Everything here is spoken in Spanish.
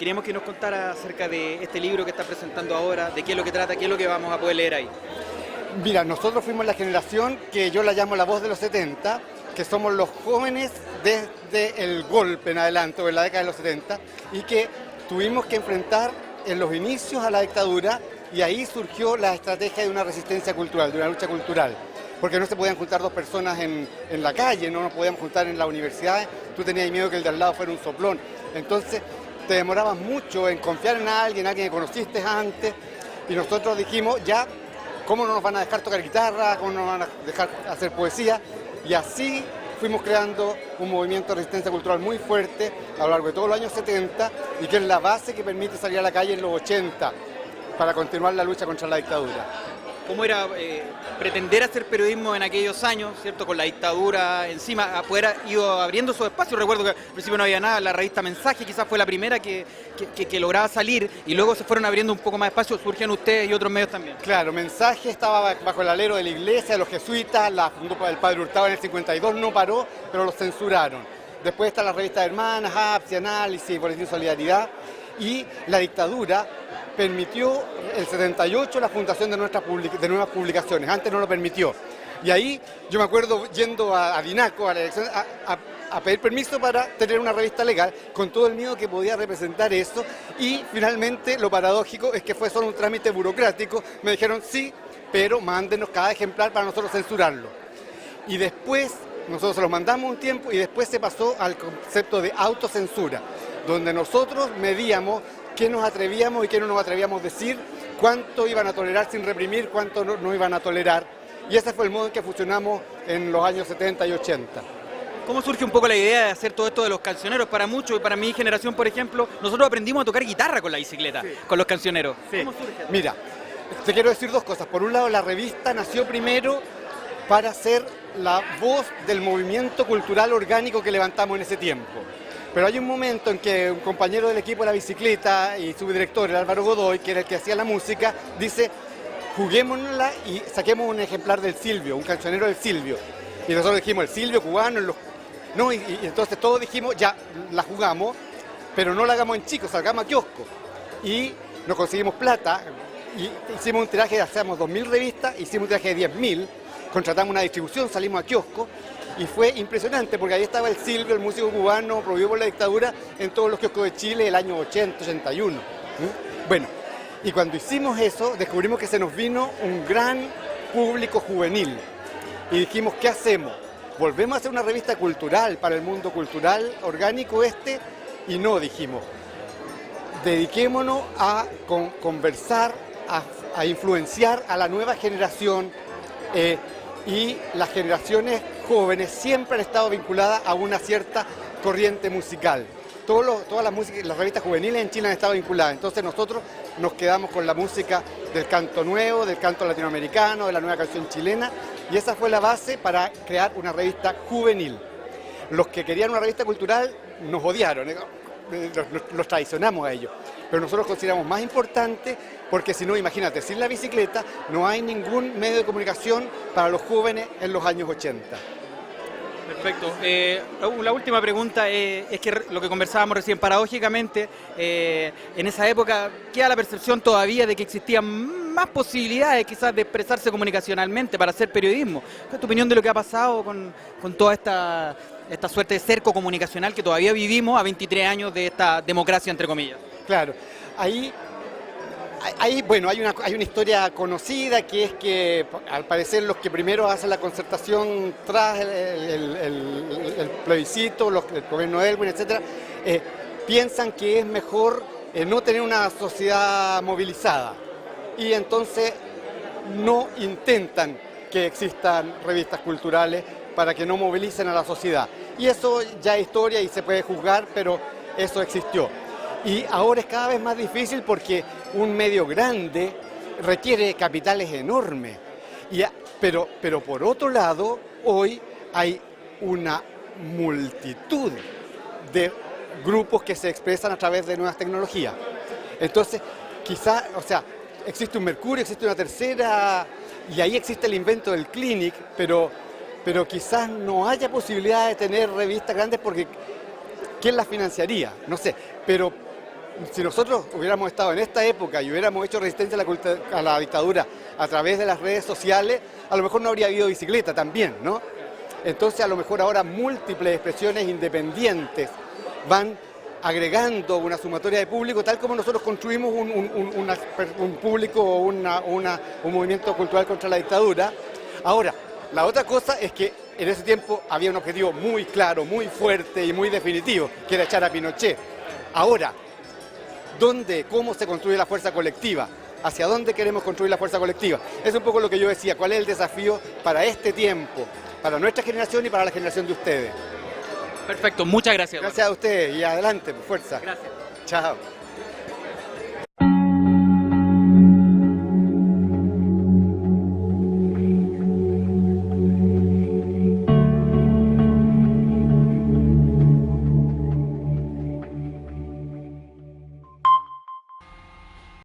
Queríamos que nos contara acerca de este libro que está presentando ahora, de qué es lo que trata, qué es lo que vamos a poder leer ahí. Mira, nosotros fuimos la generación que yo la llamo la voz de los 70, que somos los jóvenes desde el golpe en adelante, o en la década de los 70, y que tuvimos que enfrentar en los inicios a la dictadura, y ahí surgió la estrategia de una resistencia cultural, de una lucha cultural. Porque no se podían juntar dos personas en la calle, no nos podíamos juntar en las universidades, tú tenías miedo que el de al lado fuera un soplón. Entonces te demorabas mucho en confiar en alguien que conociste antes, y nosotros dijimos, ya, ¿cómo no nos van a dejar tocar guitarra? ¿Cómo no nos van a dejar hacer poesía? Y así fuimos creando un movimiento de resistencia cultural muy fuerte a lo largo de todos los años 70, y que es la base que permite salir a la calle en los 80 para continuar la lucha contra la dictadura. ¿Cómo era pretender hacer periodismo en aquellos años, cierto, con la dictadura encima, a poder ido abriendo su espacio? Recuerdo que al principio no había nada, la revista Mensaje quizás fue la primera que lograba salir, y luego se fueron abriendo un poco más de espacio, surgen ustedes y otros medios también. Claro, Mensaje estaba bajo el alero de la iglesia, de los jesuitas, la fundó el padre Hurtado en el 52, no paró, pero lo censuraron. Después está la revista Hermanas, APSI, Análisis, Boletín Solidaridad, y la dictadura permitió el 78 la fundación de nuevas publicaciones, antes no lo permitió. Y ahí yo me acuerdo yendo a Dinaco, a la elección, a pedir permiso para tener una revista legal, con todo el miedo que podía representar eso, y finalmente lo paradójico es que fue solo un trámite burocrático. Me dijeron sí, pero mándenos cada ejemplar para nosotros censurarlo. Y después nosotros se los mandamos un tiempo, y después se pasó al concepto de autocensura, donde nosotros medíamos qué nos atrevíamos y qué no nos atrevíamos a decir, cuánto iban a tolerar sin reprimir, cuánto no iban a tolerar. Y ese fue el modo en que funcionamos en los años 70 y 80. ¿Cómo surge un poco la idea de hacer todo esto de los cancioneros? Para muchos y para mi generación, por ejemplo, nosotros aprendimos a tocar guitarra con la bicicleta, sí, con los cancioneros. Sí. ¿Cómo surge? Mira, te quiero decir dos cosas. Por un lado, la revista nació primero para ser la voz del movimiento cultural orgánico que levantamos en ese tiempo. Pero hay un momento en que un compañero del equipo de la bicicleta y su director, el Álvaro Godoy, que era el que hacía la música, dice, juguémosla y saquemos un ejemplar del Silvio, un cancionero del Silvio. Y nosotros dijimos, el Silvio cubano, no, y entonces todos dijimos, ya, la jugamos, pero no la hagamos en chico, salgamos a kiosco. Y nos conseguimos plata, y hicimos un tiraje, hacíamos 2.000 revistas, hicimos un tiraje de 10.000, contratamos una distribución, salimos a kiosco, y fue impresionante porque ahí estaba el Silvio, el músico cubano prohibido por la dictadura, en todos los kioscos de Chile el año 80, 81. Bueno, y cuando hicimos eso, descubrimos que se nos vino un gran público juvenil. Y dijimos, ¿qué hacemos? ¿Volvemos a hacer una revista cultural para el mundo cultural orgánico Y no, dijimos, dediquémonos a conversar, a influenciar a la nueva generación, y las generaciones jóvenes siempre han estado vinculadas a una cierta corriente musical. Todas las revistas juveniles en Chile han estado vinculadas, entonces nosotros nos quedamos con la música del canto nuevo, del canto latinoamericano, de la nueva canción chilena, y esa fue la base para crear una revista juvenil. Los que querían una revista cultural nos odiaron, los traicionamos a ellos, pero nosotros consideramos más importante, porque si no, imagínate, sin la bicicleta no hay ningún medio de comunicación para los jóvenes en los años 80. Perfecto. La última pregunta es que lo que conversábamos recién, paradójicamente, en esa época queda la percepción todavía de que existían más posibilidades quizás de expresarse comunicacionalmente para hacer periodismo. ¿Cuál es tu opinión de lo que ha pasado con toda esta suerte de cerco comunicacional que todavía vivimos a 23 años de esta democracia, entre comillas? Claro, ahí bueno, hay una historia conocida, que es que al parecer los que primero hacen la concertación tras el plebiscito, el gobierno de Elwin, etcétera, piensan que es mejor no tener una sociedad movilizada, y entonces no intentan que existan revistas culturales para que no movilicen a la sociedad. Y eso ya es historia y se puede juzgar, pero eso existió. Y ahora es cada vez más difícil porque un medio grande requiere capitales enormes. Pero por otro lado, hoy hay una multitud de grupos que se expresan a través de nuevas tecnologías. Entonces, quizás, existe un Mercurio, existe una Tercera, y ahí existe el invento del Clinic, pero quizás no haya posibilidad de tener revistas grandes porque ¿quién las financiaría? No sé, pero si nosotros hubiéramos estado en esta época y hubiéramos hecho resistencia a la dictadura a través de las redes sociales, a lo mejor no habría habido bicicleta también, ¿no? Entonces a lo mejor ahora múltiples expresiones independientes van agregando una sumatoria de público, tal como nosotros construimos un público o un movimiento cultural contra la dictadura. Ahora, la otra cosa es que en ese tiempo había un objetivo muy claro, muy fuerte y muy definitivo, que era echar a Pinochet. Ahora, ¿dónde, cómo se construye la fuerza colectiva? ¿Hacia dónde queremos construir la fuerza colectiva? Es un poco lo que yo decía, ¿cuál es el desafío para este tiempo, para nuestra generación y para la generación de ustedes? Perfecto, muchas gracias. Gracias a ustedes y adelante, por fuerza. Gracias. Chao.